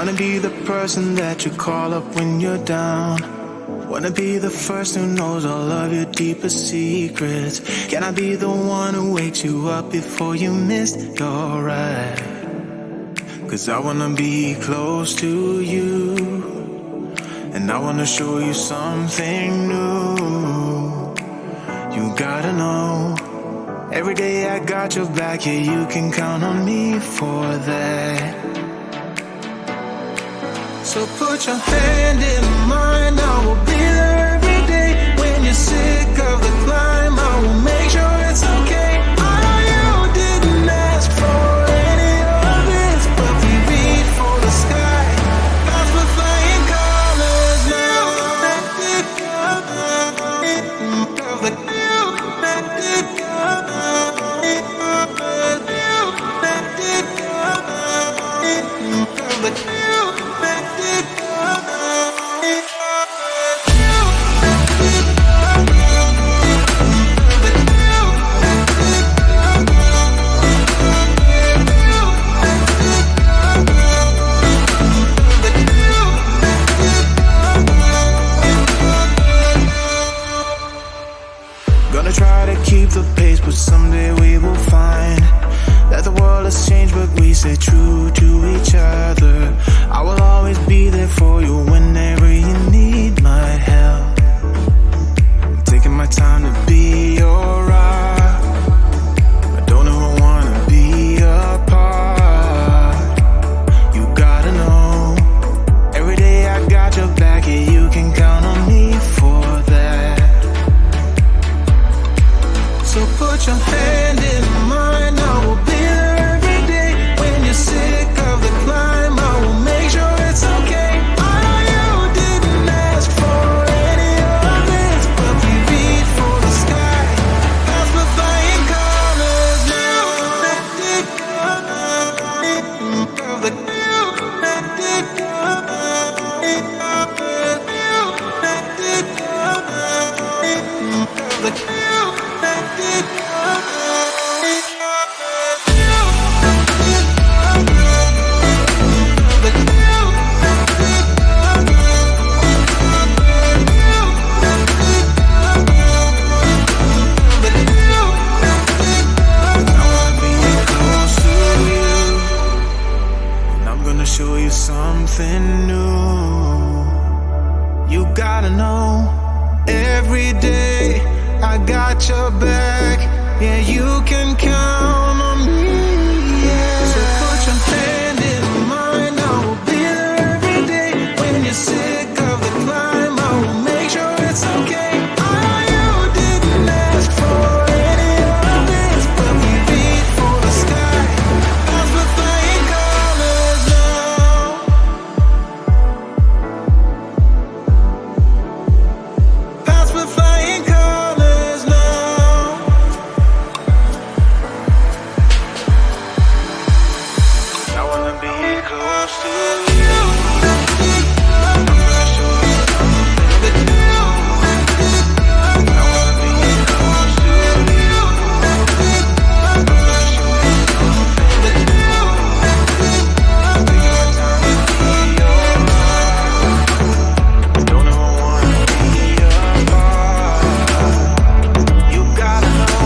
Wanna be the person that you call up when you're down. Wanna be the first who knows all of your deepest secrets. Can I be the one who wakes you up before you missed your ride? 'Cause I wanna be close to you, and I wanna show you something new. You gotta know, every day I got your back, yeah, you can count on me for that. So put your hand in mine, I will be there every day. When you're sick of the climb, I will make sure it's okay. I know you didn't ask for any of this, but we reach for the sky. Cause we're flying colors now. Gonna try to keep the pace, but someday we will find that the world has changed, but we stay true to each other. I will always be there for you whenever you need my help. I'm taking my time to be your rock. I don't ever wanna be apart. You gotta know, every day I got your back, yeah, you can count on me for that. So put your hand in mine, I will be there every day. When you're sick of the climb, I will make sure it's okay. I know you didn't ask for any of this, but we reach for the sky. Cause we're flying colors now. Show you something new. You gotta know, every day I got your back, yeah, you can count on me, yeah. So put your hand in mine, I will be there every day. When you're sick of the climb, I will make sure it's okay. I know you didn't ask for any of this, but we reach for the sky. Cause we're flying colors now. Cause we're flying colors now. I wanna be close to you. I'm gonna show you something new. I wanna be close to you. I'm gonna show you something new. Taking my time to be your rock. Don't ever wanna be apart. You gotta know.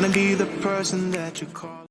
wanna be the person that you call